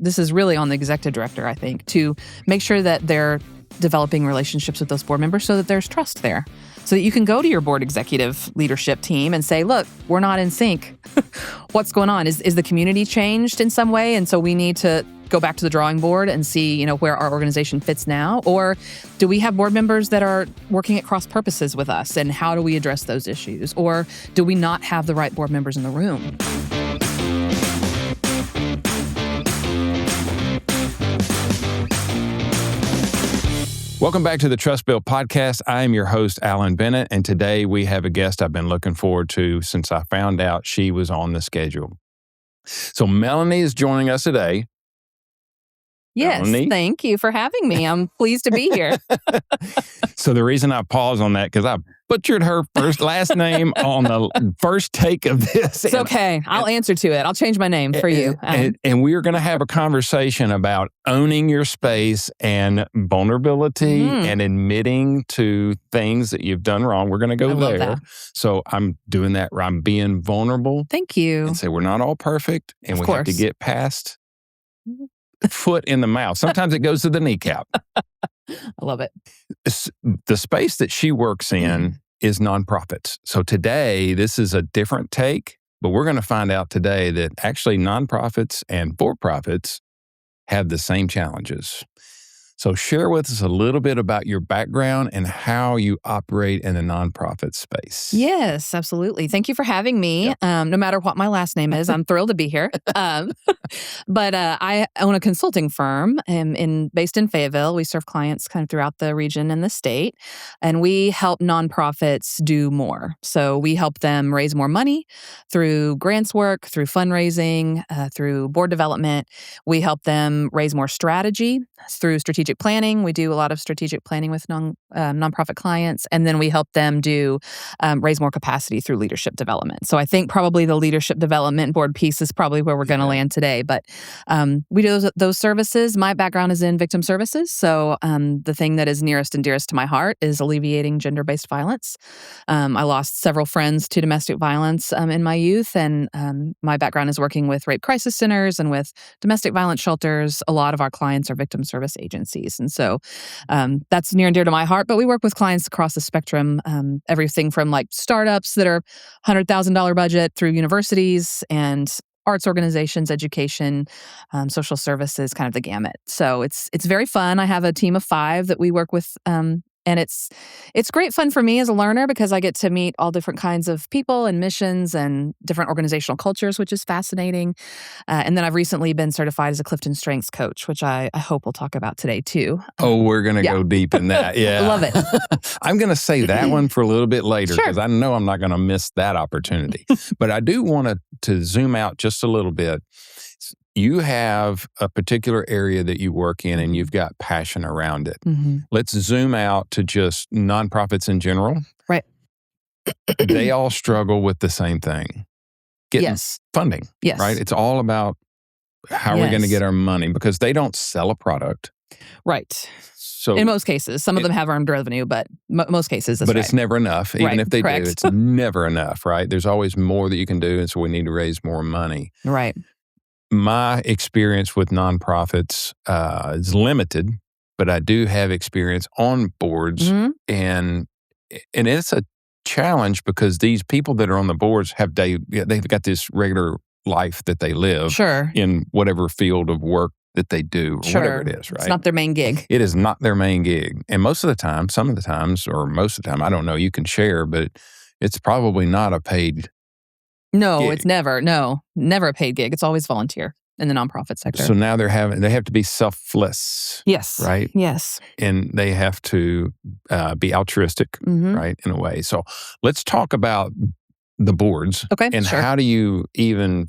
this is really on the executive director, I think, to make sure that they're developing relationships with those board members so that there's trust there. So that you can go to your board executive leadership team and say, look, we're not in sync. What's going on? Is the community changed in some way? And so we need to go back to the drawing board and see, where our organization fits now? Or do we have board members that are working at cross purposes with us? And how do we address those issues? Or do we not have the right board members in the room? Welcome back to the TrustBuilt Podcast. I am your host, Alan Bennett, and today we have a guest I've been looking forward to since I found out she was on the schedule. So Melanie is joining us today. Yes, Melanie? Thank you for having me. I'm pleased to be here. So the reason I pause on that, because I butchered her last name on the first take of this. It's okay. I'll answer to it. I'll change my name for you. And we're going to have a conversation about owning your space and vulnerability and admitting to things that you've done wrong. We're going to go there. That. So I'm doing that. I'm being vulnerable. Thank you. And say we're not all perfect, and Of we course. have to get past foot in the mouth. Sometimes it goes to the kneecap. I love it. The space that she works in is nonprofits. So today, this is a different take, but we're going to find out today that actually nonprofits and for-profits have the same challenges. So share with us a little bit about your background and how you operate in the nonprofit space. Yes, absolutely. Thank you for having me. No matter what my last name is, I'm thrilled to be here. But I own a consulting firm based in Fayetteville. We serve clients kind of throughout the region and the state, and we help nonprofits do more. So we help them raise more money through grants work, through fundraising, through board development. We help them raise more strategy through strategic planning. We do a lot of strategic planning with nonprofit clients, and then we help them raise more capacity through leadership development. So I think probably the leadership development board piece is probably where we're going to land today. But we do those services. My background is in victim services, so the thing that is nearest and dearest to my heart is alleviating gender-based violence. I lost several friends to domestic violence in my youth, and my background is working with rape crisis centers and with domestic violence shelters. A lot of our clients are victim service agencies. And so that's near and dear to my heart. But we work with clients across the spectrum, everything from like startups that are $100,000 budget through universities and arts organizations, education, social services, kind of the gamut. So it's very fun. I have a team of 5 that we work with. And it's great fun for me as a learner because I get to meet all different kinds of people and missions and different organizational cultures, which is fascinating. And then I've recently been certified as a CliftonStrengths coach, which I hope we'll talk about today too. Oh, we're going to go deep in that. Yeah. I love it. I'm going to say that one for a little bit later because I know I'm not going to miss that opportunity. But I do want to zoom out just a little bit. You have a particular area that you work in and you've got passion around it. Mm-hmm. Let's zoom out to just nonprofits in general. Right. They all struggle with the same thing. Getting funding. Yes. Right? It's all about how are we going to get our money because they don't sell a product. Right. So in most cases, some of them have earned revenue, but most cases, that's but right. It's never enough. Even if they do, it's never enough, right? There's always more that you can do, and so we need to raise more money. Right. My experience with nonprofits is limited, but I do have experience on boards, and it's a challenge because these people that are on the boards they've got this regular life that they live in whatever field of work that they do, or whatever it is, right? It's not their main gig. It is not their main gig. And most of the time, most of the time, I don't know, you can share, but it's probably not a paid gig. It's never a paid gig. It's always volunteer in the nonprofit sector. So now they have to be selfless. Yes. Right? Yes. And they have to be altruistic, right, in a way. So let's talk about the boards. Okay, and how do you even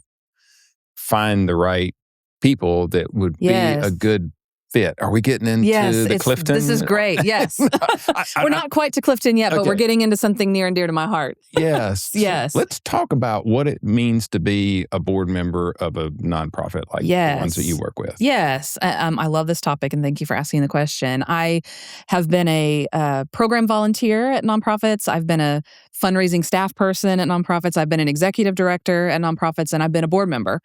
find the right people that would be a good fit? Are we getting into the Clifton? This is great. Yes. We're not quite to Clifton yet, but we're getting into something near and dear to my heart. Yes. Yes. So let's talk about what it means to be a board member of a nonprofit like the ones that you work with. Yes. I love this topic, and thank you for asking the question. I have been a program volunteer at nonprofits. I've been a fundraising staff person at nonprofits. I've been an executive director at nonprofits, and I've been a board member.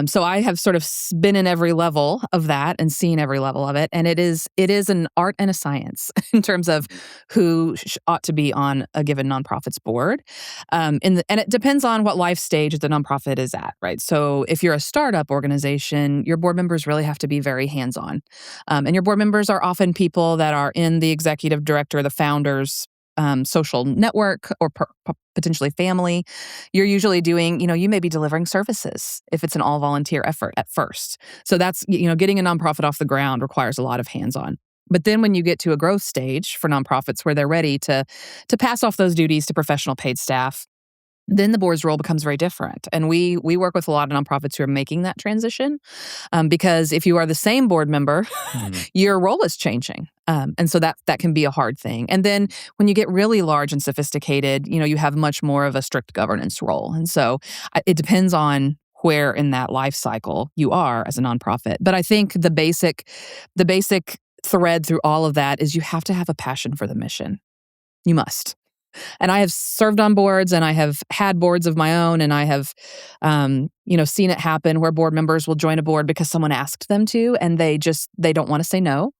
So I have sort of been in every level of that and seen every level of it. And it is an art and a science in terms of who ought to be on a given nonprofit's board. And it depends on what life stage the nonprofit is at, right? So if you're a startup organization, your board members really have to be very hands-on. And your board members are often people that are in the executive director, the founder's social network, or potentially family. You're usually doing, you may be delivering services if it's an all-volunteer effort at first. So that's, getting a nonprofit off the ground requires a lot of hands-on. But then when you get to a growth stage for nonprofits where they're ready to pass off those duties to professional paid staff, then the board's role becomes very different. And we work with a lot of nonprofits who are making that transition because if you are the same board member, your role is changing. And so that can be a hard thing. And then when you get really large and sophisticated, you have much more of a strict governance role. And so it depends on where in that life cycle you are as a nonprofit. But I think the basic thread through all of that is you have to have a passion for the mission. You must. And I have served on boards, and I have had boards of my own, and I have, seen it happen where board members will join a board because someone asked them to, and they don't want to say no,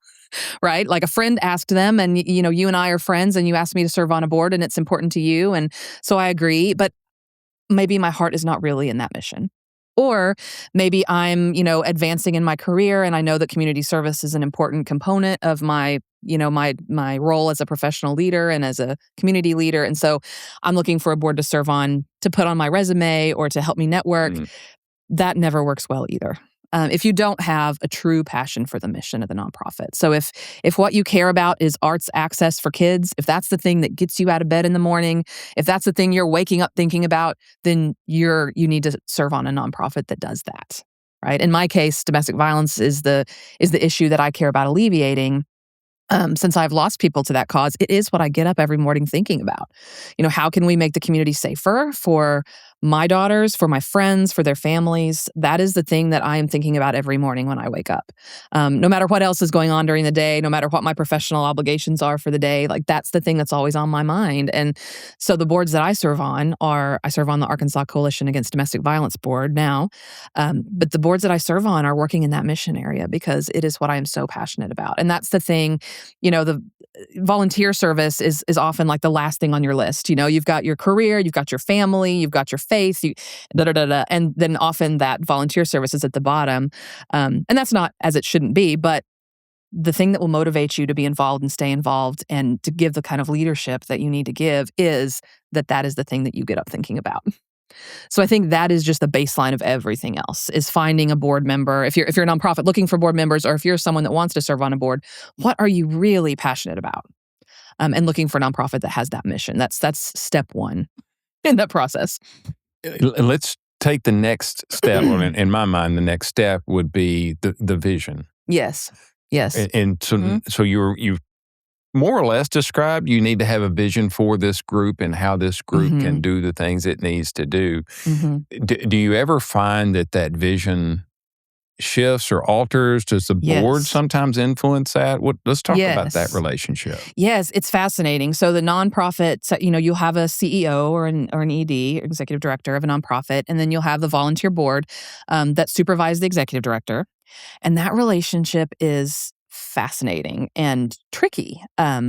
right? Like a friend asked them, and you and I are friends, and you asked me to serve on a board, and it's important to you, and so I agree. But maybe my heart is not really in that mission. Or maybe I'm, advancing in my career, and I know that community service is an important component of my, my role as a professional leader and as a community leader. And so I'm looking for a board to serve on, to put on my resume or to help me network. That never works well either. If you don't have a true passion for the mission of the nonprofit. So if what you care about is arts access for kids, if that's the thing that gets you out of bed in the morning, if that's the thing you're waking up thinking about, then you need to serve on a nonprofit that does that, right? In my case, domestic violence is the issue that I care about alleviating. Since I've lost people to that cause, it is what I get up every morning thinking about. How can we make the community safer for my daughters, for my friends, for their families? That is the thing that I am thinking about every morning when I wake up. No matter what else is going on during the day, no matter what my professional obligations are for the day, like that's the thing that's always on my mind. And so the boards that I serve on I serve on the Arkansas Coalition Against Domestic Violence board now. But the boards that I serve on are working in that mission area because it is what I am so passionate about. And that's the thing, the volunteer service is often like the last thing on your list. You've got your career, you've got your family, you've got your faith, and then often that volunteer service is at the bottom. And that's not as it shouldn't be, but the thing that will motivate you to be involved and stay involved and to give the kind of leadership that you need to give is that is the thing that you get up thinking about. So I think that is just the baseline of everything else, is finding a board member. If you're a nonprofit looking for board members, or if you're someone that wants to serve on a board, what are you really passionate about? And looking for a nonprofit that has that mission. That's step one in that process. Let's take the next step. In my mind, the next step would be the vision. Yes. And so you've more or less described, you need to have a vision for this group and how this group can do the things it needs to do. Do you ever find that vision shifts or alters? Does the board sometimes influence that? Let's talk about that relationship. Yes, it's fascinating. So the nonprofit, you'll have a CEO or an ED, executive director of a nonprofit, and then you'll have the volunteer board that supervises the executive director. And that relationship is fascinating and tricky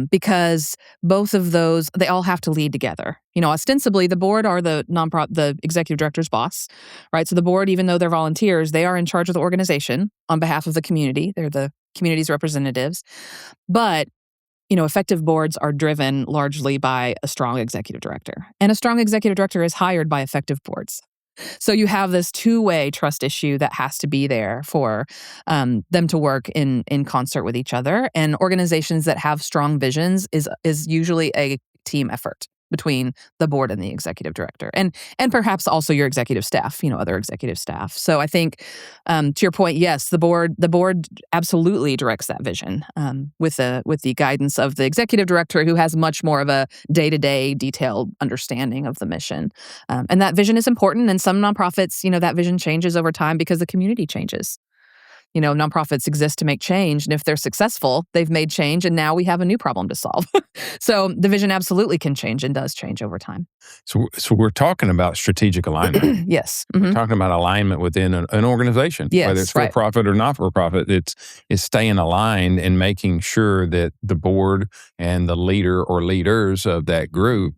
because both of those, they all have to lead together. Ostensibly, the board are the executive director's boss, right? So the board, even though they're volunteers, they are in charge of the organization on behalf of the community. They're the community's representatives. But effective boards are driven largely by a strong executive director. And a strong executive director is hired by effective boards. So you have this two-way trust issue that has to be there for them to work in concert with each other. And organizations that have strong visions is usually a team effort between the board and the executive director, and perhaps also your executive staff, other executive staff. So I think, to your point, yes, the board absolutely directs that vision with the guidance of the executive director, who has much more of a day-to-day detailed understanding of the mission. And that vision is important. And some nonprofits, that vision changes over time because the community changes. Nonprofits exist to make change. And if they're successful, they've made change, and now we have a new problem to solve. So the vision absolutely can change and does change over time. So we're talking about strategic alignment. Yes. We're talking about alignment within an organization, yes, whether it's for-profit or not-for-profit. It's staying aligned and making sure that the board and the leader or leaders of that group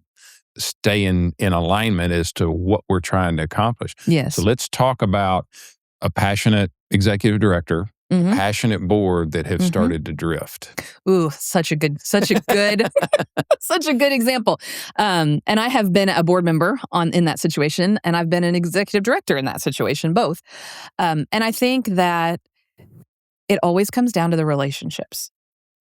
stay in alignment as to what we're trying to accomplish. Yes. So let's talk about a passionate executive director, passionate board that have started to drift. Ooh, such a good, such a good example. And I have been a board member in that situation, and I've been an executive director in that situation, both. And I think that it always comes down to the relationships,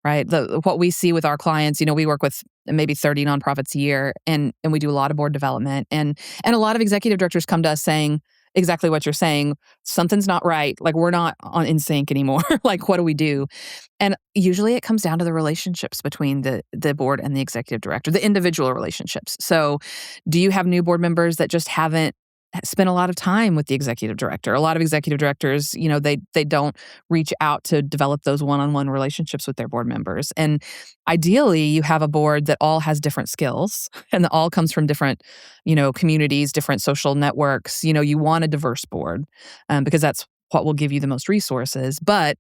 right? What we see with our clients, we work with maybe 30 nonprofits a year, and we do a lot of board development, and a lot of executive directors come to us saying exactly what you're saying. Something's not right. Like, we're not in sync anymore. Like, what do we do? And usually it comes down to the relationships between the board and the executive director, the individual relationships. So do you have new board members that just haven't spent a lot of time with the executive director? A lot of executive directors, they don't reach out to develop those one-on-one relationships with their board members. And ideally, you have a board that all has different skills and that all comes from different, communities, different social networks. You want a diverse board because that's what will give you the most resources. But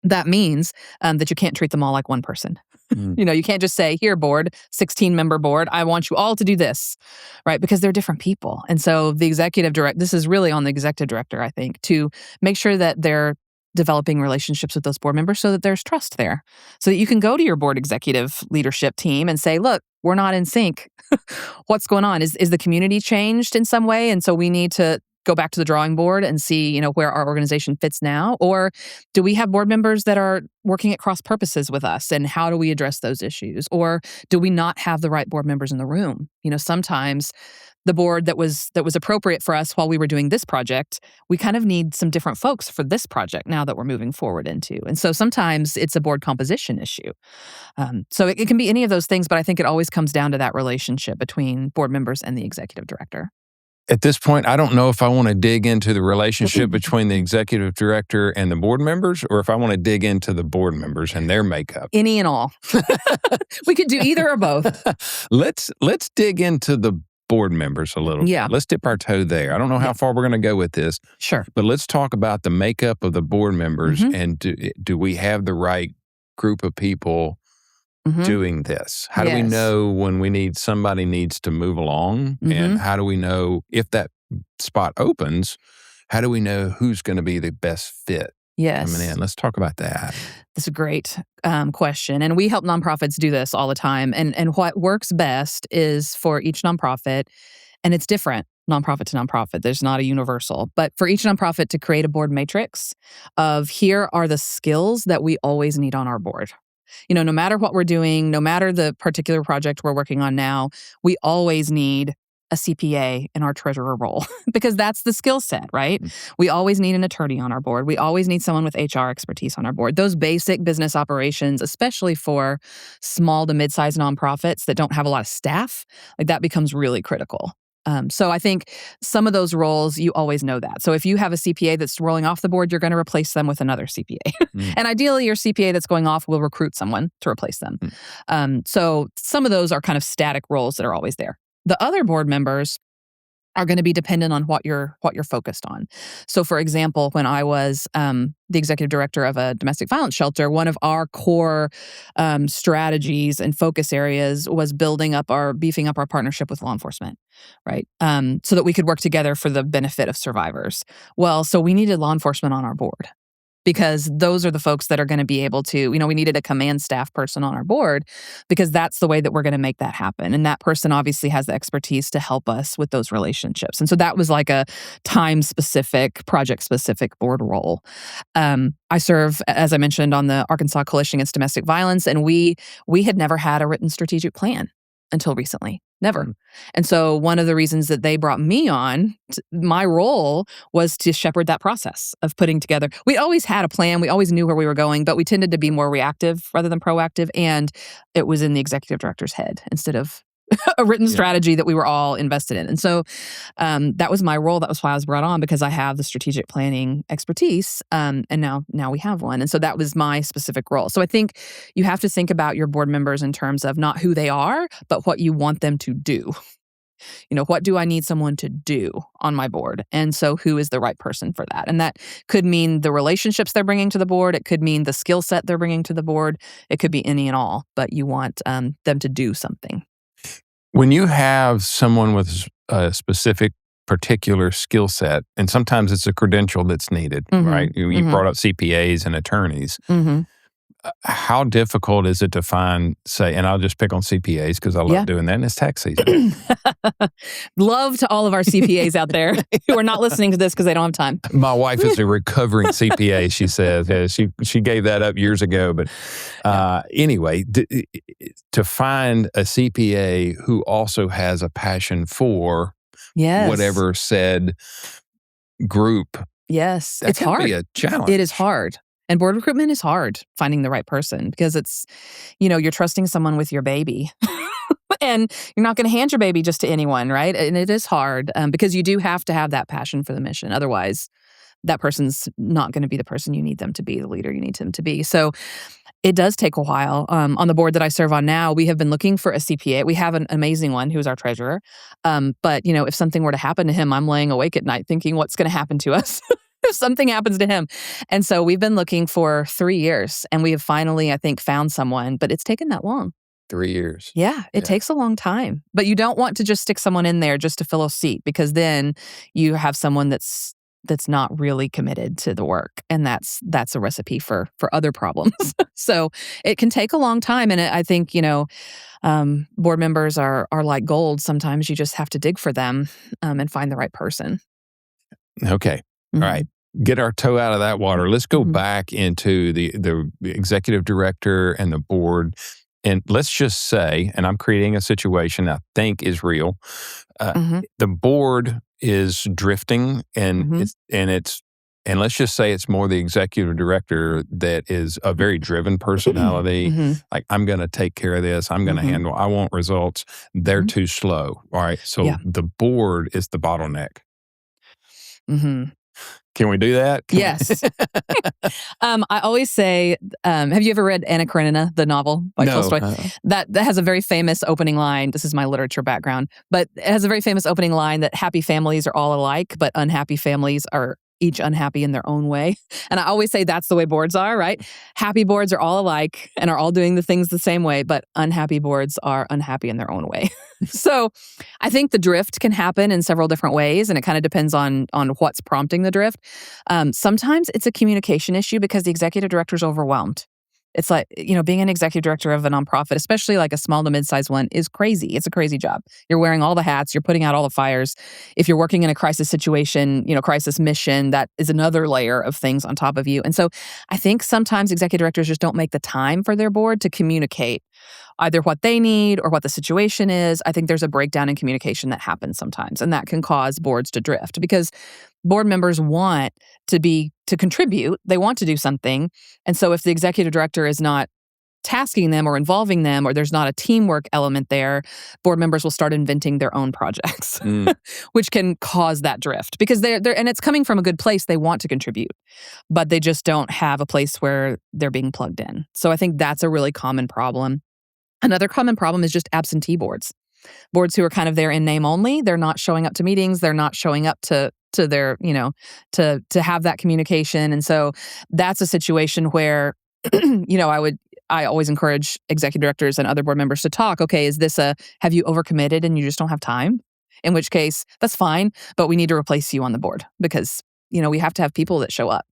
that means that you can't treat them all like one person. You can't just say, here, board, 16-member board, I want you all to do this, right? Because they're different people. And so the executive director, this is really on the executive director, I think, to make sure that they're developing relationships with those board members so that there's trust there. So that you can go to your board executive leadership team and say, look, we're not in sync. What's going on? Is the community changed in some way? And so we need to go back to the drawing board and see, where our organization fits now? Or do we have board members that are working at cross purposes with us, and how do we address those issues? Or do we not have the right board members in the room? Sometimes the board that was appropriate for us while we were doing this project, we kind of need some different folks for this project now that we're moving forward into. And so sometimes it's a board composition issue. So it can be any of those things, but I think it always comes down to that relationship between board members and the executive director. At this point, I don't know if I want to dig into the relationship between the executive director and the board members, or if I want to dig into the board members and their makeup. Any and all. We could do either or both. Let's dig into the board members a little. Yeah. Let's dip our toe there. I don't know how far we're going to go with this. Sure. But let's talk about the makeup of the board members, and do we have the right group of people doing this? How do we know when somebody needs to move along? And how do we know if that spot opens, how do we know who's going to be the best fit coming in? Let's talk about that. That's a great question. And we help nonprofits do this all the time. And what works best is for each nonprofit, and it's different nonprofit to nonprofit. There's not a universal. But for each nonprofit to create a board matrix of, here are the skills that we always need on our board. No matter what we're doing, no matter the particular project we're working on now, we always need a CPA in our treasurer role because that's the skill set, right? We always need an attorney on our board. We always need someone with HR expertise on our board. Those basic business operations, especially for small to mid-sized nonprofits that don't have a lot of staff, like that becomes really critical. So I think some of those roles, you always know that. So if you have a CPA that's rolling off the board, you're going to replace them with another CPA. And ideally, your CPA that's going off will recruit someone to replace them. So some of those are kind of static roles that are always there. The other board members are going to be dependent on what you're focused on. So for example, when I was the executive director of a domestic violence shelter, one of our core strategies and focus areas was beefing up our partnership with law enforcement, right? So that we could work together for the benefit of survivors. Well, so we needed law enforcement on our board, because those are the folks that are going to be able to, we needed a command staff person on our board because that's the way that we're going to make that happen. And that person obviously has the expertise to help us with those relationships. And so that was like a time-specific, project-specific board role. I serve, as I mentioned, on the Arkansas Coalition Against Domestic Violence, and we had never had a written strategic plan until recently. Never. And so one of the reasons that they brought me on, my role was to shepherd that process of putting together. We always had a plan. We always knew where we were going, but we tended to be more reactive rather than proactive. And it was in the executive director's head instead of a written strategy that we were all invested in. And so that was my role. That was why I was brought on, because I have the strategic planning expertise. And now we have one. And so that was my specific role. So I think you have to think about your board members in terms of not who they are, but what you want them to do. What do I need someone to do on my board? And so who is the right person for that? And that could mean the relationships they're bringing to the board. It could mean the skill set they're bringing to the board. It could be any and all, but you want them to do something. When you have someone with a specific particular skill set, and sometimes it's a credential that's needed, right? You brought up CPAs and attorneys. How difficult is it to find, say, and I'll just pick on CPAs because I love doing that, and it's tax season. Love to all of our CPAs out there who are not listening to this because they don't have time. My wife is a recovering CPA, she says. She gave that up years ago. But anyway, to find a CPA who also has a passion for whatever said group. Yes, it's hard. That can be a challenge. It is hard. And board recruitment is hard, finding the right person, because it's, you're trusting someone with your baby. And you're not going to hand your baby just to anyone, right? And it is hard because you do have to have that passion for the mission. Otherwise, that person's not going to be the person you need them to be, the leader you need them to be. So it does take a while. On the board that I serve on now, we have been looking for a CPA. We have an amazing one who's our treasurer. But, if something were to happen to him, I'm laying awake at night thinking, what's going to happen to us? If something happens to him. And so we've been looking for 3 years, and we have finally, I think, found someone, but it's taken that long. 3 years. Yeah, it takes a long time. But you don't want to just stick someone in there just to fill a seat, because then you have someone that's not really committed to the work. And that's a recipe for other problems. So it can take a long time. And I think, board members are like gold. Sometimes you just have to dig for them and find the right person. Okay. All right. Get our toe out of that water. Let's go back into the executive director and the board. And let's just say, and I'm creating a situation I think is real. The board is drifting, and let's just say it's more the executive director that is a very driven personality. Like, I'm going to take care of this. I'm going to handle. I want results. They're too slow. All right. So the board is the bottleneck. Can we do that? Yes. I always say, have you ever read Anna Karenina, the novel by Tolstoy? That has a very famous opening line. This is my literature background, but it has a very famous opening line that happy families are all alike, but unhappy families are each unhappy in their own way. And I always say that's the way boards are, right? Happy boards are all alike and are all doing the things the same way, but unhappy boards are unhappy in their own way. So I think the drift can happen in several different ways, and it kind of depends on what's prompting the drift. Sometimes it's a communication issue because the executive director is overwhelmed. It's like, being an executive director of a nonprofit, especially like a small to mid-sized one, is crazy. It's a crazy job. You're wearing all the hats. You're putting out all the fires. If you're working in a crisis situation, crisis mission, that is another layer of things on top of you. And so I think sometimes executive directors just don't make the time for their board to communicate either what they need or what the situation is. I think there's a breakdown in communication that happens sometimes, and that can cause boards to drift because board members want to contribute. They want to do something. And so if the executive director is not tasking them or involving them, or there's not a teamwork element there, board members will start inventing their own projects, which can cause that drift because they're and it's coming from a good place. They want to contribute, but they just don't have a place where they're being plugged in. So I think that's a really common problem. Another common problem is just absentee boards. Boards who are kind of there in name only. They're not showing up to meetings. They're not showing up to their, to have that communication. And so that's a situation where, I always encourage executive directors and other board members to talk. Okay, is this have you overcommitted and you just don't have time? In which case, that's fine, but we need to replace you on the board because we have to have people that show up.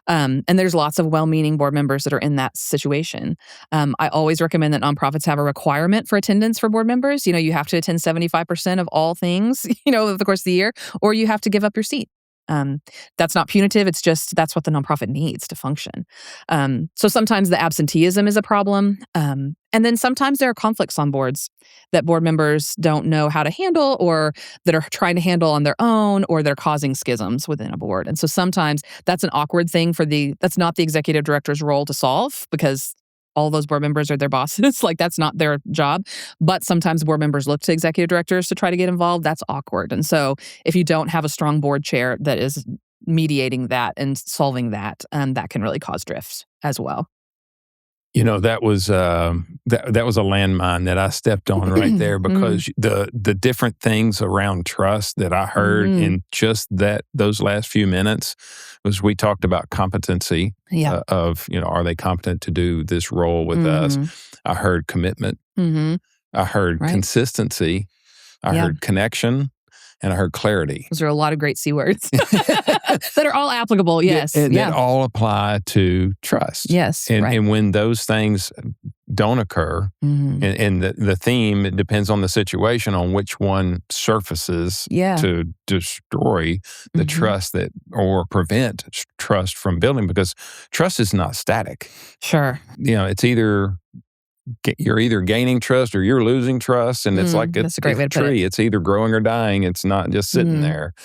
And there's lots of well-meaning board members that are in that situation. I always recommend that nonprofits have a requirement for attendance for board members. You have to attend 75% of all things, over the course of the year, or you have to give up your seat. That's not punitive. It's just that's what the nonprofit needs to function. So sometimes the absenteeism is a problem. And then sometimes there are conflicts on boards that board members don't know how to handle or that are trying to handle on their own, or they're causing schisms within a board. And so sometimes that's an awkward thing that's not the executive director's role to solve, because all those board members are their bosses. Like, that's not their job. But sometimes board members look to executive directors to try to get involved. That's awkward. And so if you don't have a strong board chair that is mediating that and solving that, that can really cause drifts as well. That was that was a landmine that I stepped on right there, because the different things around trust that I heard in just those last few minutes was, we talked about competency of, are they competent to do this role with us? I heard commitment. I heard consistency. I heard connection. And I heard clarity. Those are a lot of great C words that are all applicable. Yes. And that all apply to trust. Yes. And when those things don't occur, and the theme, it depends on the situation on which one surfaces to destroy the trust or prevent trust from building, because trust is not static. Sure. It's you're either gaining trust or you're losing trust, and it's like that's a great way to put tree. it. It's either growing or dying. It's not just sitting there.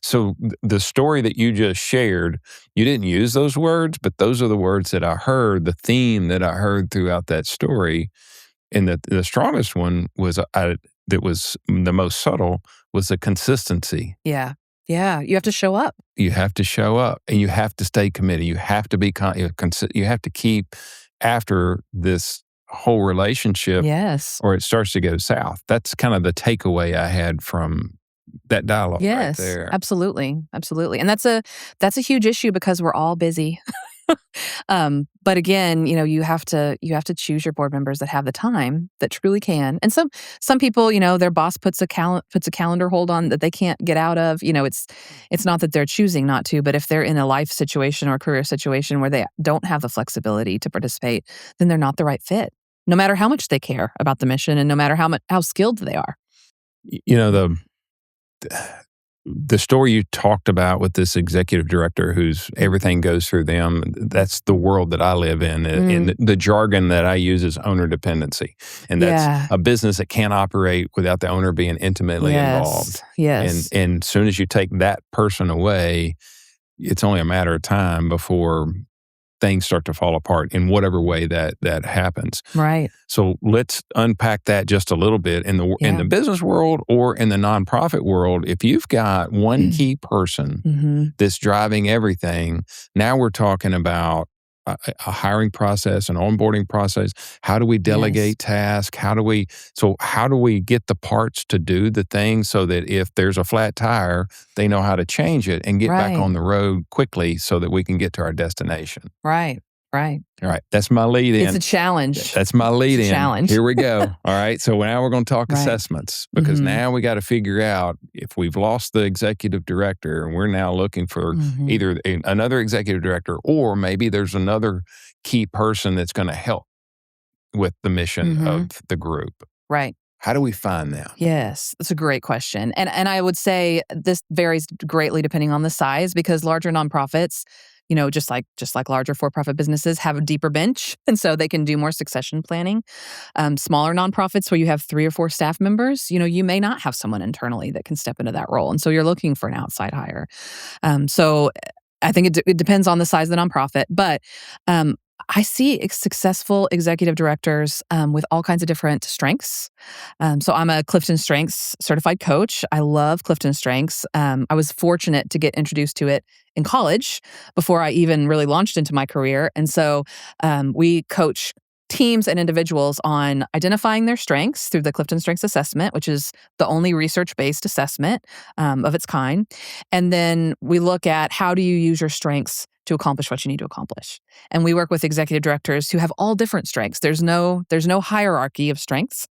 So the story that you just shared, you didn't use those words, but those are the words that I heard, the theme that I heard throughout that story. And the strongest one was that was the most subtle, was the consistency. Yeah. You have to show up. You have to show up, and you have to stay committed. You have to be you have to keep after this whole relationship, or it starts to go south. That's kind of the takeaway I had from that dialogue right there. Absolutely. And that's a huge issue, because we're all busy. But again, you have to choose your board members that have the time, that truly can. And some people, their boss puts a calendar hold on that they can't get out of. It's not that they're choosing not to, but if they're in a life situation or a career situation where they don't have the flexibility to participate, then they're not the right fit, no matter how much they care about the mission and no matter how skilled they are. The story you talked about with this executive director whose everything goes through them, that's the world that I live in. And the jargon that I use is owner dependency. And that's a business that can't operate without the owner being intimately involved. Yes. And as soon as you take that person away, it's only a matter of time before things start to fall apart in whatever way that happens. Right. So let's unpack that just a little bit in the business world or in the nonprofit world. If you've got one key person that's driving everything, now we're talking about a hiring process, an onboarding process. How do we delegate tasks? How do we get the parts to do the thing so that if there's a flat tire, they know how to change it and get back on the road quickly so that we can get to our destination? Right. All right. That's my lead in. It's a challenge. That's my lead in. Challenge. Here we go. All right. So now we're going to talk assessments, because now we got to figure out if we've lost the executive director and we're now looking for either another executive director, or maybe there's another key person that's going to help with the mission of the group. Right. How do we find them? Yes, that's a great question. And I would say this varies greatly depending on the size, because larger nonprofits, just like larger for-profit businesses, have a deeper bench, and so they can do more succession planning. Smaller nonprofits where you have 3 or 4 staff members, you may not have someone internally that can step into that role, and so you're looking for an outside hire. So I think it depends on the size of the nonprofit, but I see successful executive directors with all kinds of different strengths. So I'm a CliftonStrengths certified coach. I love CliftonStrengths. I was fortunate to get introduced to it in college before I even really launched into my career. And so we coach teams and individuals on identifying their strengths through the CliftonStrengths assessment, which is the only research-based assessment of its kind. And then we look at, how do you use your strengths to accomplish what you need to accomplish? And we work with executive directors who have all different strengths. There's no hierarchy of strengths.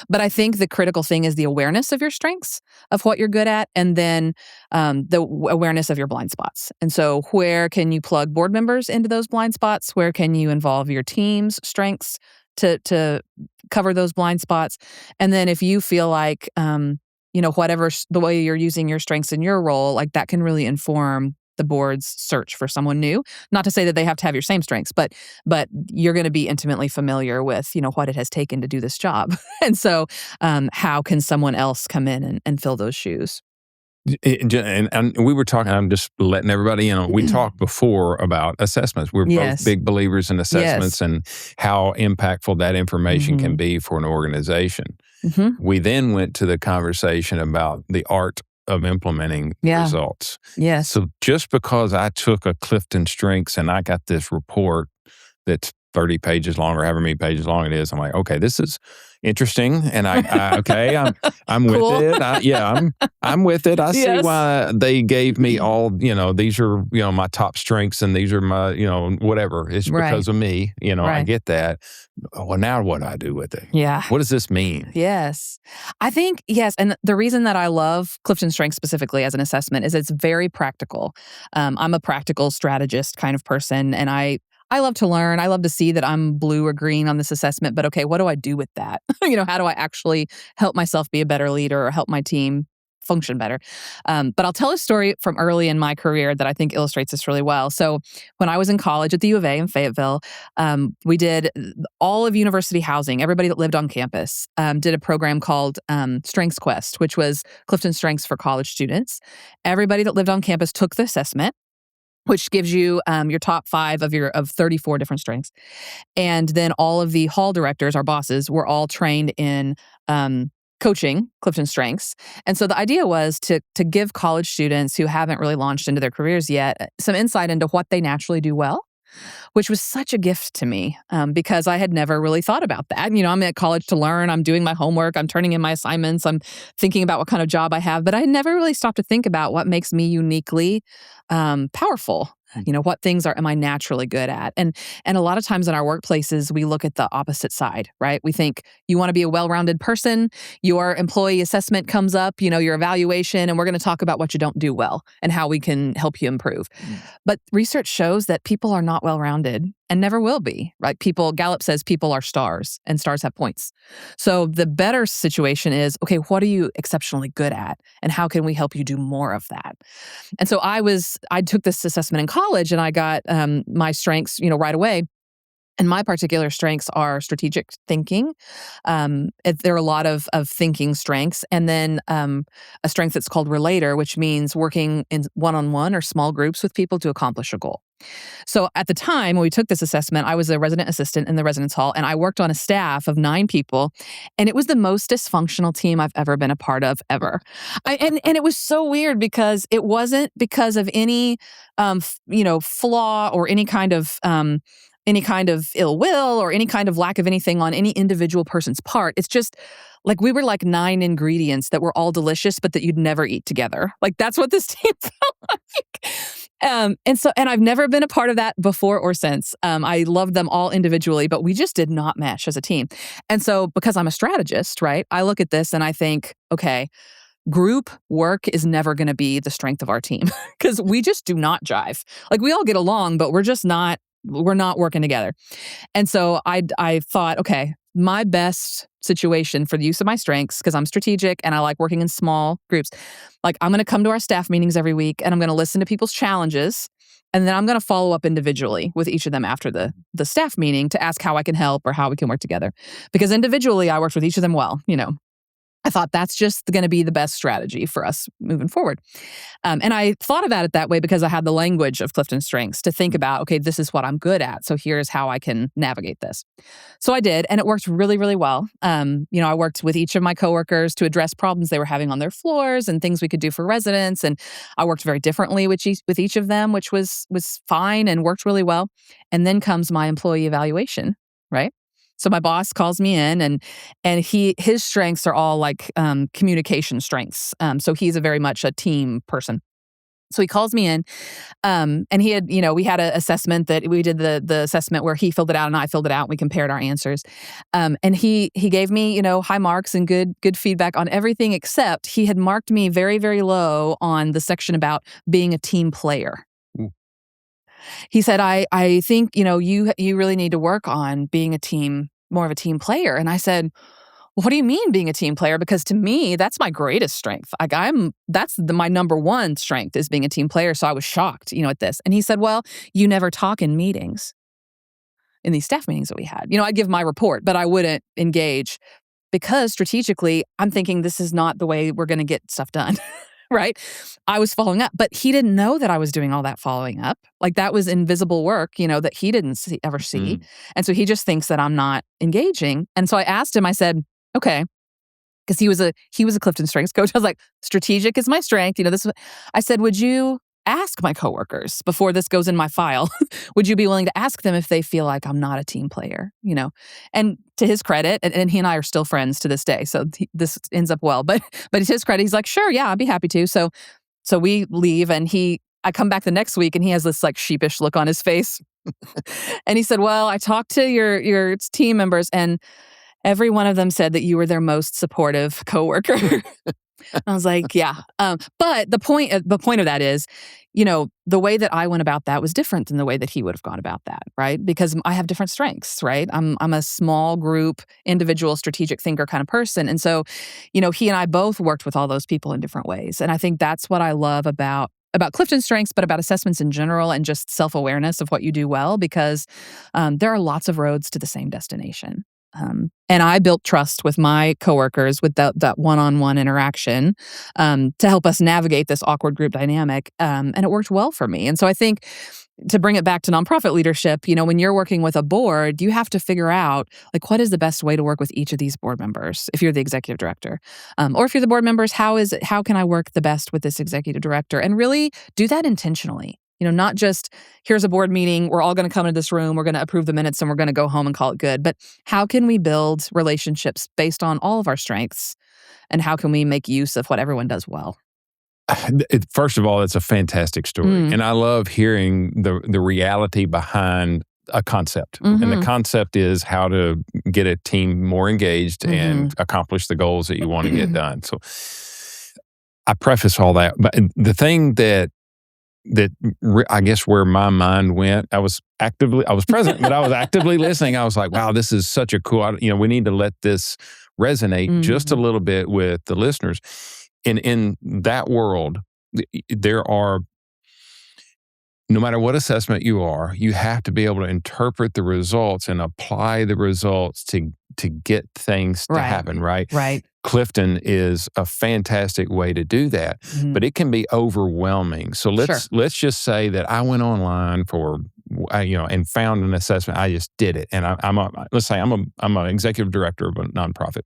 But I think the critical thing is the awareness of your strengths, of what you're good at, and then the awareness of your blind spots. And so where can you plug board members into those blind spots? Where can you involve your team's strengths to cover those blind spots? And then if you feel like whatever the way you're using your strengths in your role, like that can really inform the board's search for someone new. Not to say that they have to have your same strengths, but you're going to be intimately familiar with, what it has taken to do this job. And so how can someone else come in and fill those shoes? And we were talking, I'm just letting everybody in, we talked before about assessments. We're both big believers in assessments and how impactful that information can be for an organization. We then went to the conversation about the art of implementing results. Yes. So just because I took a CliftonStrengths and I got this report that's 30 pages long or however many pages long it is, I'm like, okay, this is interesting, and I'm with it. I'm with it. I see why they gave me all. These are my top strengths, and these are my whatever. It's because of me. I get that. Well, now what do I do with it? Yeah. What does this mean? Yes, I think and the reason that I love CliftonStrengths specifically as an assessment is it's very practical. I'm a practical strategist kind of person, and I love to learn. I love to see that I'm blue or green on this assessment, but okay, what do I do with that? How do I actually help myself be a better leader or help my team function better? But I'll tell a story from early in my career that I think illustrates this really well. So when I was in college at the U of A in Fayetteville, we did all of university housing. Everybody that lived on campus did a program called Strengths Quest, which was CliftonStrengths for college students. Everybody that lived on campus took the assessment, which gives you your top 5 of 34 different strengths. And then all of the hall directors, our bosses, were all trained in coaching CliftonStrengths. And so the idea was to give college students who haven't really launched into their careers yet some insight into what they naturally do well, which was such a gift to me because I had never really thought about that. I'm at college to learn. I'm doing my homework. I'm turning in my assignments. I'm thinking about what kind of job I have. But I never really stopped to think about what makes me uniquely powerful. What things am I naturally good at? And a lot of times in our workplaces, we look at the opposite side, right? We think you want to be a well-rounded person. Your employee assessment comes up, your evaluation, and we're going to talk about what you don't do well and how we can help you improve. But research shows that people are not well-rounded and never will be, right? Gallup says people are stars and stars have points. So the better situation is, okay, what are you exceptionally good at? And how can we help you do more of that? And so I took this assessment in college and I got my strengths, right away. And my particular strengths are strategic thinking. There are a lot of thinking strengths. And then a strength that's called relator, which means working in one-on-one or small groups with people to accomplish a goal. So at the time when we took this assessment, I was a resident assistant in the residence hall, and I worked on a staff of 9 people, and it was the most dysfunctional team I've ever been a part of, ever. And it was so weird because it wasn't because of any, flaw or any kind of ill will or any kind of lack of anything on any individual person's part. It's just like we were like 9 ingredients that were all delicious, but that you'd never eat together. Like that's what this team felt like. And I've never been a part of that before or since. I loved them all individually, but we just did not mesh as a team. And so because I'm a strategist, right, I look at this and I think, okay, group work is never going to be the strength of our team because we just do not jive. Like we all get along, but we're not working together. And so I thought, okay, my best situation for the use of my strengths, because I'm strategic and I like working in small groups, like I'm going to come to our staff meetings every week and I'm going to listen to people's challenges. And then I'm going to follow up individually with each of them after the staff meeting to ask how I can help or how we can work together. Because individually, I worked with each of them well, I thought that's just going to be the best strategy for us moving forward. And I thought about it that way because I had the language of CliftonStrengths to think about, okay, this is what I'm good at. So here's how I can navigate this. So I did, and it worked really, really well. I worked with each of my coworkers to address problems they were having on their floors and things we could do for residents. And I worked very differently with each of them, which was fine and worked really well. And then comes my employee evaluation, right? So my boss calls me in and his strengths are all like communication strengths. So he's very much a team person. So he calls me in and he had, we had an assessment that we did the assessment where he filled it out and I filled it out and we compared our answers. And he gave me, high marks and good feedback on everything except he had marked me very, very low on the section about being a team player. He said, I think, you really need to work on being more of a team player. And I said, what do you mean being a team player? Because to me, that's my greatest strength. Like my number one strength is being a team player. So I was shocked, at this. And he said, well, you never talk in meetings, in these staff meetings that we had. I'd give my report, but I wouldn't engage because strategically, I'm thinking this is not the way we're going to get stuff done. Right? I was following up, but he didn't know that I was doing all that following up. Like that was invisible work, that he didn't ever see. And so he just thinks that I'm not engaging. And so I asked him, I said, okay, because he was a CliftonStrengths coach. I was like, strategic is my strength. I said, would you ask my coworkers before this goes in my file? Would you be willing to ask them if they feel like I'm not a team player? And to his credit, and he and I are still friends to this day, so this ends up well. But to his credit, he's like, sure, yeah, I'd be happy to. So we leave, and I come back the next week, and he has this like sheepish look on his face, and he said, well, I talked to your team members, and every one of them said that you were their most supportive coworker. I was like, yeah. But the point of that is, the way that I went about that was different than the way that he would have gone about that, right? Because I have different strengths, right? I'm a small group, individual, strategic thinker kind of person. And so, he and I both worked with all those people in different ways. And I think that's what I love about CliftonStrengths, but about assessments in general and just self-awareness of what you do well, because there are lots of roads to the same destination. And I built trust with my coworkers with that one-on-one interaction to help us navigate this awkward group dynamic. And it worked well for me. And so I think to bring it back to nonprofit leadership, when you're working with a board, you have to figure out like what is the best way to work with each of these board members. If you're the executive director, or if you're the board members, how can I work the best with this executive director, and really do that intentionally. Not just here's a board meeting, we're all going to come into this room, we're going to approve the minutes, and we're going to go home and call it good. But how can we build relationships based on all of our strengths? And how can we make use of what everyone does well? First of all, it's a fantastic story. And I love hearing the reality behind a concept. And the concept is how to get a team more engaged and accomplish the goals that you want to get done. So I preface all that. But the thing that I guess where my mind went, I was present, but I was actively listening. I was like, wow, this is such a cool, we need to let this resonate just a little bit with the listeners. In that world, there are, no matter what assessment you have to be able to interpret the results and apply the results to get things to happen, right? Right. Clifton is a fantastic way to do that, but it can be overwhelming. So let's just say that I went online and found an assessment. I just did it, and I'm an executive director of a nonprofit,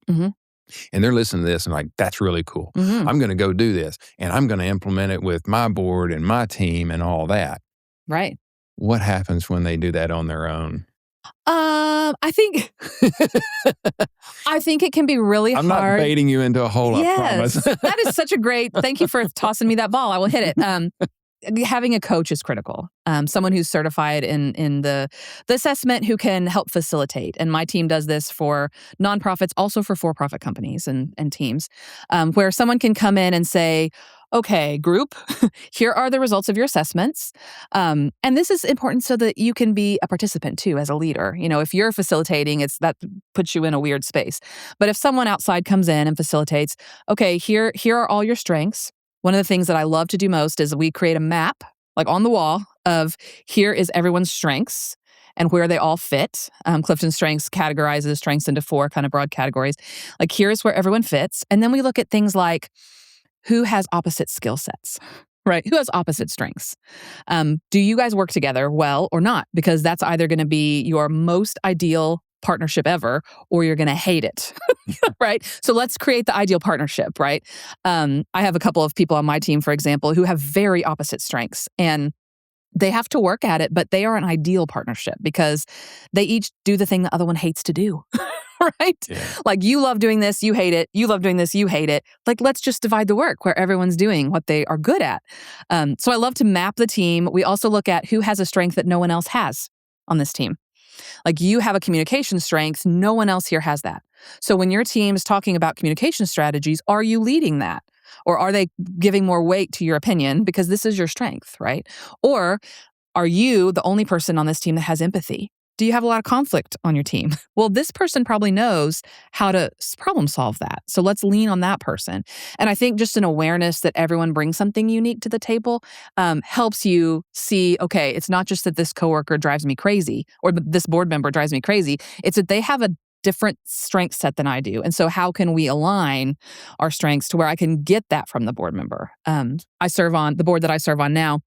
and they're listening to this and like, that's really cool. I'm going to go do this, and I'm going to implement it with my board and my team and all that. Right. What happens when they do that on their own? I think it can be really hard. I'm not baiting you into a hole, I promise. That is such a great, thank you for tossing me that ball. I will hit it. Having a coach is critical. Someone who's certified in the assessment who can help facilitate. And my team does this for nonprofits, also for for-profit companies and teams, where someone can come in and say, okay, group, here are the results of your assessments. And this is important so that you can be a participant too as a leader. If you're facilitating, that puts you in a weird space. But if someone outside comes in and facilitates, okay, here are all your strengths. One of the things that I love to do most is we create a map, like on the wall, of here is everyone's strengths and where they all fit. CliftonStrengths categorizes strengths into 4 kind of broad categories. Like here's where everyone fits. And then we look at things like who has opposite skill sets, right? Who has opposite strengths? Do you guys work together well or not? Because that's either going to be your most ideal partnership ever, or you're going to hate it, right? So let's create the ideal partnership, right? I have a couple of people on my team, for example, who have very opposite strengths, and they have to work at it, but they are an ideal partnership because they each do the thing the other one hates to do. Right? Yeah. Like you love doing this, you hate it. You love doing this, you hate it. Like let's just divide the work where everyone's doing what they are good at. So I love to map the team. We also look at who has a strength that no one else has on this team. Like you have a communication strength, no one else here has that. So when your team is talking about communication strategies, are you leading that? Or are they giving more weight to your opinion because this is your strength, right? Or are you the only person on this team that has empathy? Do you have a lot of conflict on your team? Well, this person probably knows how to problem solve that. So let's lean on that person. And I think just an awareness that everyone brings something unique to the table helps you see, okay, it's not just that this coworker drives me crazy or this board member drives me crazy. It's that they have a different strength set than I do. And so how can we align our strengths to where I can get that from the board member? I serve on the board that I serve on now.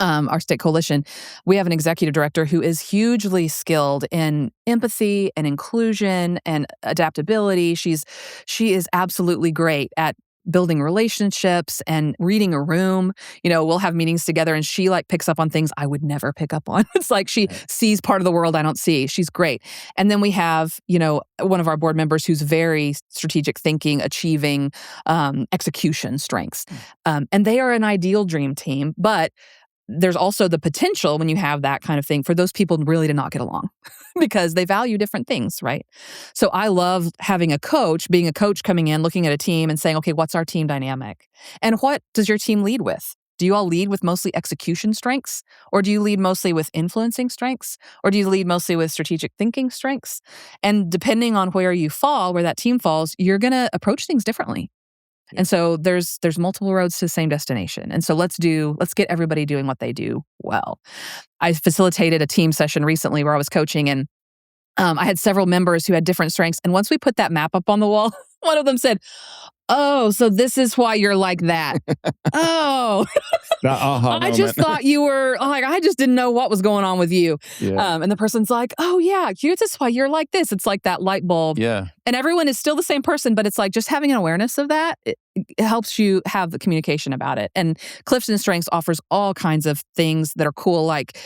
Our state coalition, we have an executive director who is hugely skilled in empathy and inclusion and adaptability. She is absolutely great at building relationships and reading a room. We'll have meetings together and she picks up on things I would never pick up on. It's like she sees part of the world I don't see. She's great. And then we have, one of our board members who's very strategic thinking, achieving, execution strengths. And they are an ideal dream team, but there's also the potential when you have that kind of thing for those people really to not get along because they value different things, right? So I love having being a coach coming in, looking at a team and saying, okay, what's our team dynamic? And what does your team lead with? Do you all lead with mostly execution strengths? Or do you lead mostly with influencing strengths? Or do you lead mostly with strategic thinking strengths? And depending on where you fall, where that team falls, you're going to approach things differently. And so there's multiple roads to the same destination. And so let's get everybody doing what they do well. I facilitated a team session recently where I was coaching and I had several members who had different strengths. And once we put that map up on the wall, one of them said, "Oh, so this is why you're like that." Oh, I just thought you were I just didn't know what was going on with you. Yeah. And the person's like, "Oh yeah, this is why you're like this." It's like that light bulb. Yeah. And everyone is still the same person, but it's like just having an awareness of that, it helps you have the communication about it. And CliftonStrengths offers all kinds of things that are cool, like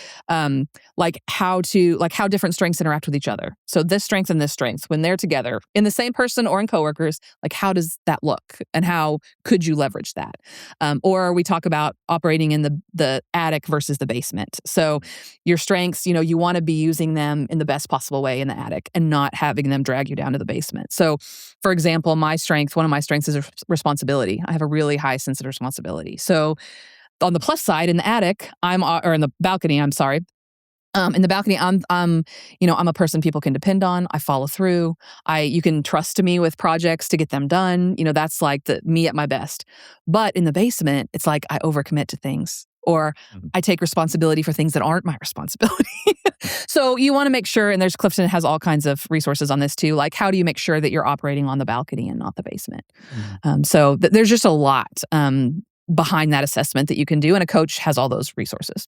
how different strengths interact with each other. So this strength and this strength, when they're together in the same person or in coworkers, how does that look? And how could you leverage that? Or we talk about operating in the attic versus the basement. So your strengths, you want to be using them in the best possible way in the attic and not having them drag you down to the basement. So for example, one of my strengths is responsibility. I have a really high sense of responsibility. So on the plus side, in the attic, or in the balcony, I'm sorry. In the balcony, I'm a person people can depend on. I follow through. You can trust me with projects to get them done. That's me at my best. But in the basement, it's like I overcommit to things, or I take responsibility for things that aren't my responsibility. So you want to make sure, and Clifton has all kinds of resources on this too. How do you make sure that you're operating on the balcony and not the basement? So there's just a lot behind that assessment that you can do, and a coach has all those resources.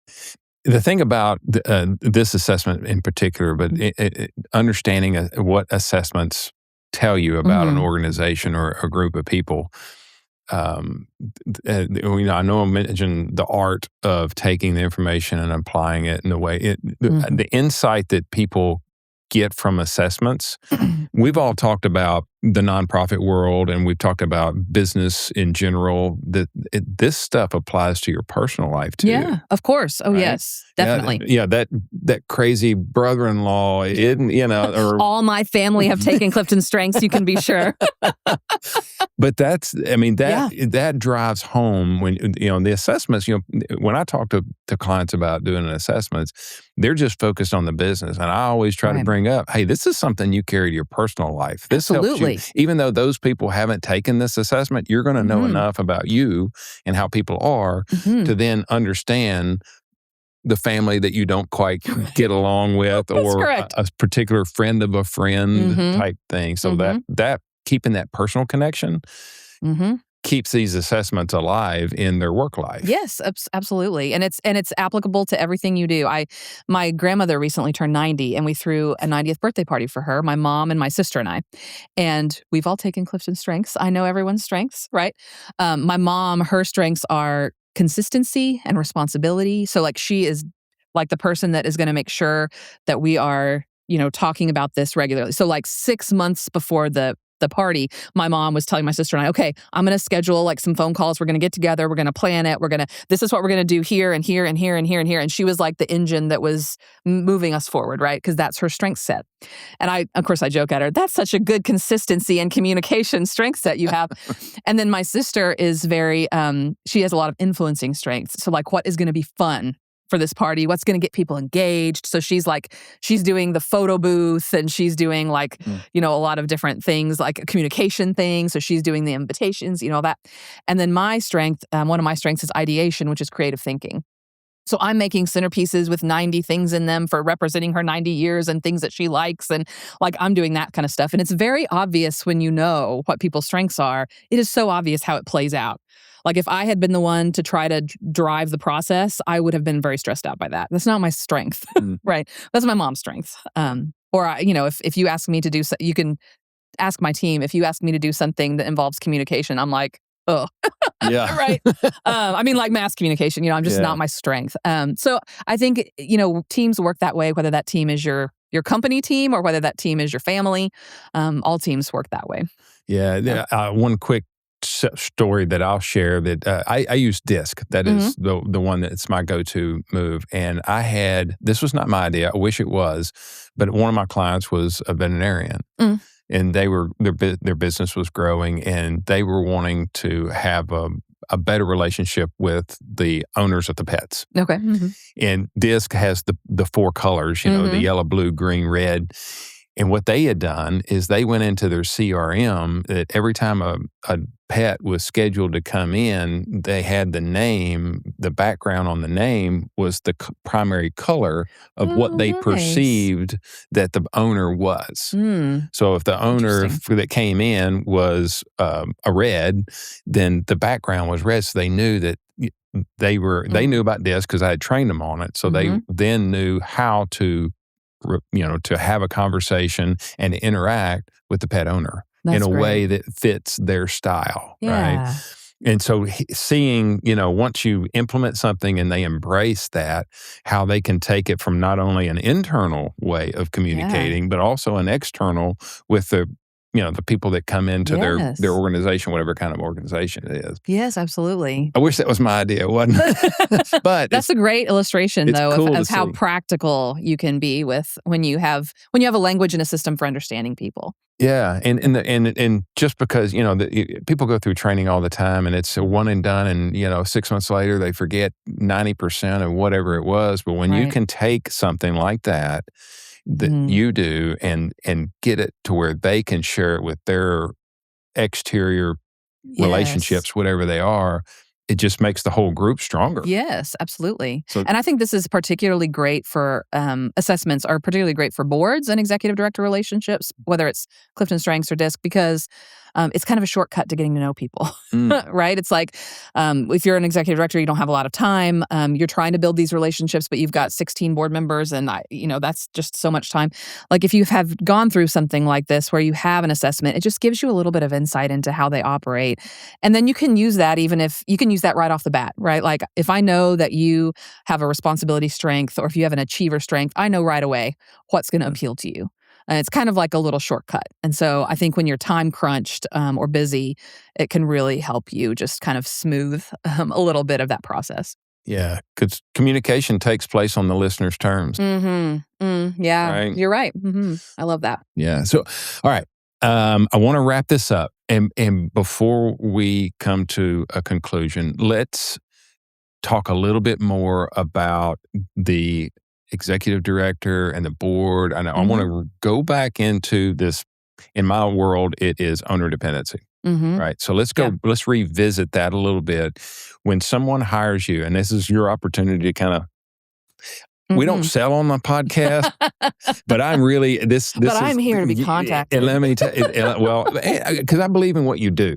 The thing about this assessment in particular, but understanding what assessments tell you about an organization or a group of people, I know I mentioned the art of taking the information and applying it in the way the insight that people get from assessments. We've all talked about the nonprofit world, and we've talked about business in general. This stuff applies to your personal life too. Yeah, of course. Oh, right? Yes, definitely. Yeah, that crazy brother-in-law, or all my family have taken CliftonStrengths. You can be sure. But that drives home when the assessments. When I talk to clients about doing assessments, they're just focused on the business, and I always try to bring up, hey, this is something you carry to your personal life. This helps you. Even though those people haven't taken this assessment, you're going to know enough about you and how people are to then understand the family that you don't quite get along with, or a particular friend of a friend type thing. So that keeping that personal connection keeps these assessments alive in their work life. Yes, absolutely. And it's applicable to everything you do. My grandmother recently turned 90, and we threw a 90th birthday party for her, my mom and my sister and I. And we've all taken CliftonStrengths. I know everyone's strengths, right? My mom, her strengths are consistency and responsibility. So she is the person that is going to make sure that we are, talking about this regularly. So 6 months before the party, my mom was telling my sister and I, okay, I'm going to schedule some phone calls. We're going to get together. We're going to plan it. This is what we're going to do here and here and here and here and here. And she was the engine that was moving us forward, right? Because that's her strength set. And of course I joke at her, that's such a good consistency and communication strength set you have. And then my sister is very, she has a lot of influencing strengths. So what is going to be fun for this party? What's going to get people engaged? So she's doing the photo booth, and she's doing a lot of different things, like a communication thing. So she's doing the invitations, that. And then my strength, one of my strengths is ideation, which is creative thinking. So I'm making centerpieces with 90 things in them for representing her 90 years and things that she likes. And I'm doing that kind of stuff. And it's very obvious when you know what people's strengths are. It is so obvious how it plays out. If I had been the one to try to drive the process, I would have been very stressed out by that. That's not my strength, right? That's my mom's strength. If you ask me to do, you can ask my team. If you ask me to do something that involves communication, I'm like, oh, yeah, right. Mass communication, I'm just not my strength. So I think, teams work that way, whether that team is your company team or whether that team is your family. All teams work that way. Yeah. One quick story that I'll share that I use DISC. That is the one that's my go-to move. And this was not my idea. I wish it was, but one of my clients was a veterinarian. And their business was growing, and they were wanting to have a better relationship with the owners of the pets. Okay. And DISC has the 4 colors, the yellow, blue, green, red. And what they had done is they went into their CRM that every time a pet was scheduled to come in, they had the background on the name was the primary color of what they perceived that the owner was. So if the owner that came in was a red, then the background was red. So they knew that they knew about DISC because I had trained them on it. So they then knew how to have a conversation and interact with the pet owner in a way that fits their style, right? And so seeing, once you implement something and they embrace that, how they can take it from not only an internal way of communicating, but also an external with the people that come into their organization, whatever kind of organization it is. Yes, absolutely. I wish that was my idea, wasn't it? But that's a great illustration, though, cool of how practical you can be with when you have a language and a system for understanding people. Yeah, and just because people go through training all the time, and it's a one and done, and 6 months later they forget 90% of whatever it was. But when you can take something like that you do and get it to where they can share it with their exterior relationships, whatever they are, it just makes the whole group stronger. Yes, absolutely. And I think this is particularly great for assessments, are particularly great for boards and executive director relationships, whether it's CliftonStrengths or DISC, because it's kind of a shortcut to getting to know people, right? It's if you're an executive director, you don't have a lot of time. You're trying to build these relationships, but you've got 16 board members, and that's just so much time. If you have gone through something like this where you have an assessment, it just gives you a little bit of insight into how they operate. And then you can use that use that right off the bat, right? If I know that you have a responsibility strength or if you have an achiever strength, I know right away what's going to appeal to you. And it's kind of like a little shortcut. And so I think when you're time crunched or busy, it can really help you just kind of smooth a little bit of that process. Yeah, because communication takes place on the listener's terms. Yeah, right? You're right. I love that. Yeah. So, all right. I want to wrap this up. And before we come to a conclusion, let's talk a little bit more about the executive director and the board. I want to go back into this. In my world, it is owner dependency, right? So let's go. Let's revisit that a little bit. When someone hires you, and this is your opportunity to kind of. We don't sell on the podcast, but I'm really this. But I'm here to be contacted. And let me tell you, because I believe in what you do.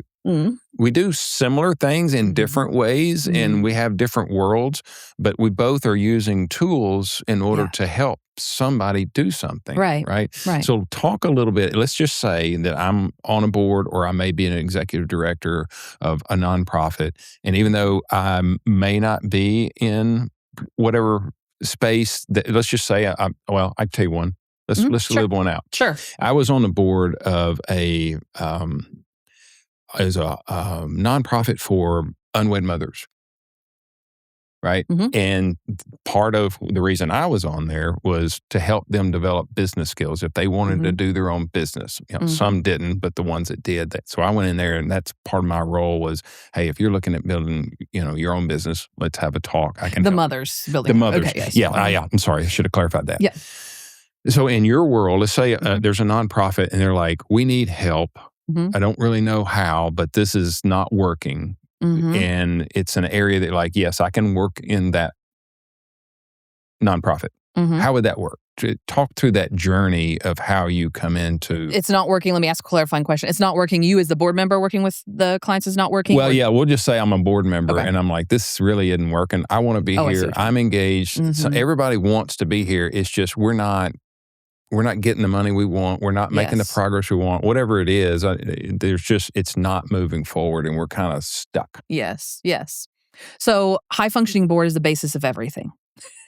We do similar things in different ways, and we have different worlds, but we both are using tools in order to help somebody do something. Right. So talk a little bit. Let's just say that I'm on a board, or I may be an executive director of a nonprofit, and even though I may not be in whatever space, let's just say, I can tell you one. Let's live one out. Sure. I was on the board of a nonprofit for unwed mothers. right? Mhm. And part of the reason I was on there was to help them develop business skills if they wanted to do their own business. Some didn't, but the ones that did. So I went in there, and that's part of my role was, hey, if you're looking at building, your own business, let's have a talk. I can The help. mothers building. The mothers. Okay, yes. Yeah, I'm sorry. I should have clarified that. Yeah. So in your world, let's say there's a nonprofit, and they're like, we need help. Mhm. I don't really know how, but this is not working. And it's an area that, like, yes, I can work in that nonprofit. How would that work? Talk through that journey of how you come into. It's not working. Let me ask a clarifying question. It's not working. You as the board member working with the clients is not working? Well, yeah, we'll just say I'm a board member, Okay. and I'm like, this really isn't working. I want to be here. I'm engaged. So everybody wants to be here. It's just we're not getting the money we want. We're not making the progress we want. Whatever it is, it's not moving forward, and we're kind of stuck. Yes. So high functioning board is the basis of everything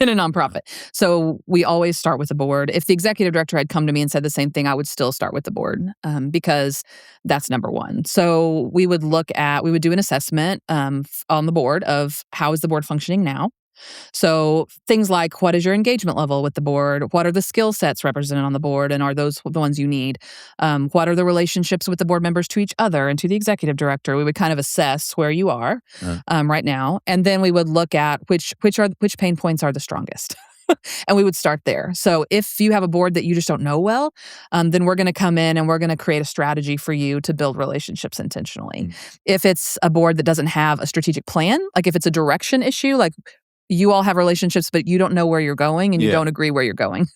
in a nonprofit. So we always start with the board. If the executive director had come to me and said the same thing, I would still start with the board because that's number one. So we would do an assessment on the board of how is the board functioning now. So things like, what is your engagement level with the board? What are the skill sets represented on the board? And are those the ones you need? What are the relationships with the board members to each other and to the executive director? We would kind of assess where you are right now. And then we would look at which pain points are the strongest. And we would start there. So if you have a board that you just don't know well, then we're going to come in and we're going to create a strategy for you to build relationships intentionally. If it's a board that doesn't have a strategic plan, like if it's a direction issue, like you all have relationships, but you don't know where you're going and you don't agree where you're going,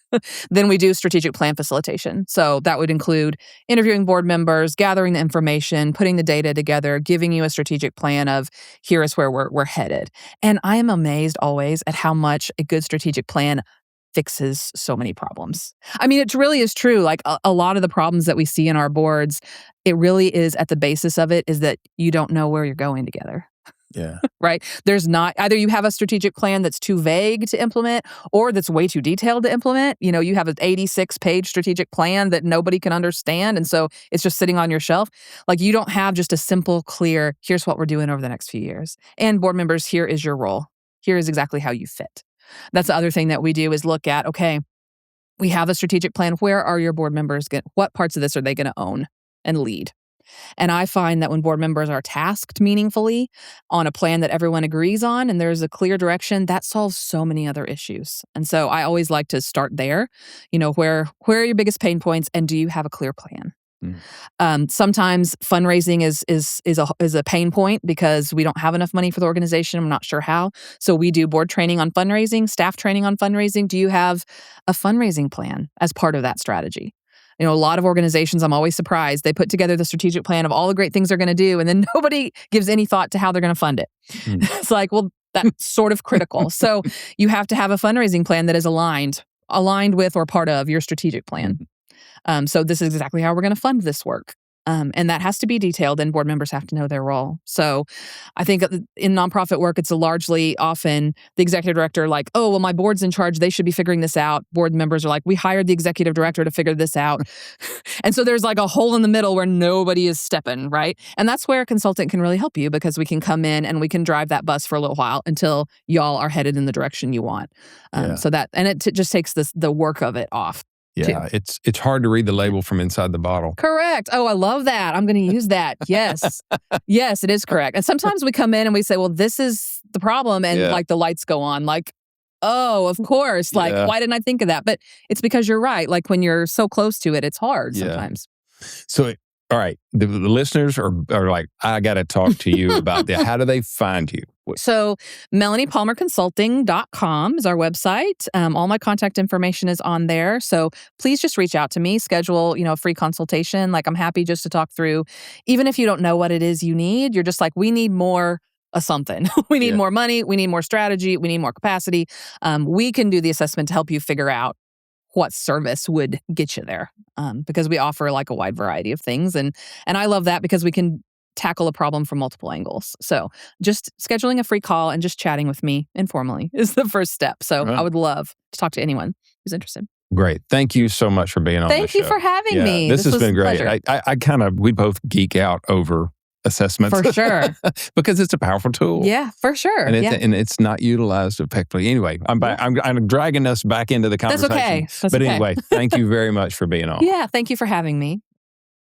then we do strategic plan facilitation. So that would include interviewing board members, gathering the information, putting the data together, giving you a strategic plan of here is where we're headed. And I am amazed always at how much a good strategic plan fixes so many problems. I mean, it really is true. Like a lot of the problems that we see in our boards, it really is at the basis of it is that you don't know where you're going together. Yeah. Right? There's not, either you have a strategic plan that's too vague to implement or that's way too detailed to implement. You have an 86-page strategic plan that nobody can understand. And so it's just sitting on your shelf. Like you don't have just a simple, clear, here's what we're doing over the next few years. And board members, here is your role. Here is exactly how you fit. That's the other thing that we do is look at, okay, we have a strategic plan. Where are your board members? What parts of this are they going to own and lead? And I find that when board members are tasked meaningfully on a plan that everyone agrees on and there's a clear direction, that solves so many other issues. And so I always like to start there. Where are your biggest pain points and do you have a clear plan? Sometimes fundraising is a pain point because we don't have enough money for the organization. I'm not sure how. So we do board training on fundraising, staff training on fundraising. Do you have a fundraising plan as part of that strategy? A lot of organizations, I'm always surprised, they put together the strategic plan of all the great things they're going to do, and then nobody gives any thought to how they're going to fund it. It's like, well, that's sort of critical. So you have to have a fundraising plan that is aligned with or part of your strategic plan. So this is exactly how we're going to fund this work. And that has to be detailed, and board members have to know their role. So I think in nonprofit work, it's largely often the executive director like, oh, well, my board's in charge. They should be figuring this out. Board members are like, we hired the executive director to figure this out. And so there's like a hole in the middle where nobody is stepping, right? And that's where a consultant can really help you because we can come in and we can drive that bus for a little while until y'all are headed in the direction you want. So that, and it just takes the work of it off. Yeah, it's hard to read the label from inside the bottle. Correct. Oh, I love that. I'm going to use that. Yes. Yes, it is correct. And sometimes we come in and we say, well, this is the problem. And like the lights go on like, oh, of course. Like, why didn't I think of that? But it's because you're right. Like when you're so close to it, it's hard sometimes. So, all right. The listeners are like, I got to talk to you about that. How do they find you? So MelaniePalmerConsulting.com is our website. All my contact information is on there. So please just reach out to me, schedule, a free consultation. Like I'm happy just to talk through, even if you don't know what it is you need, you're just like, we need more of something. We need more money. We need more strategy. We need more capacity. We can do the assessment to help you figure out what service would get you there. Because we offer like a wide variety of things. And I love that because we can tackle a problem from multiple angles. So just scheduling a free call and just chatting with me informally is the first step. So I would love to talk to anyone who's interested. Great. Thank you so much for being on the show. Thank you for having me. This has been great. We both geek out over assessments. For sure. Because it's a powerful tool. Yeah, for sure. And it's not utilized effectively. Anyway, I'm dragging us back into the conversation. That's okay. Anyway, thank you very much for being on. Yeah, thank you for having me.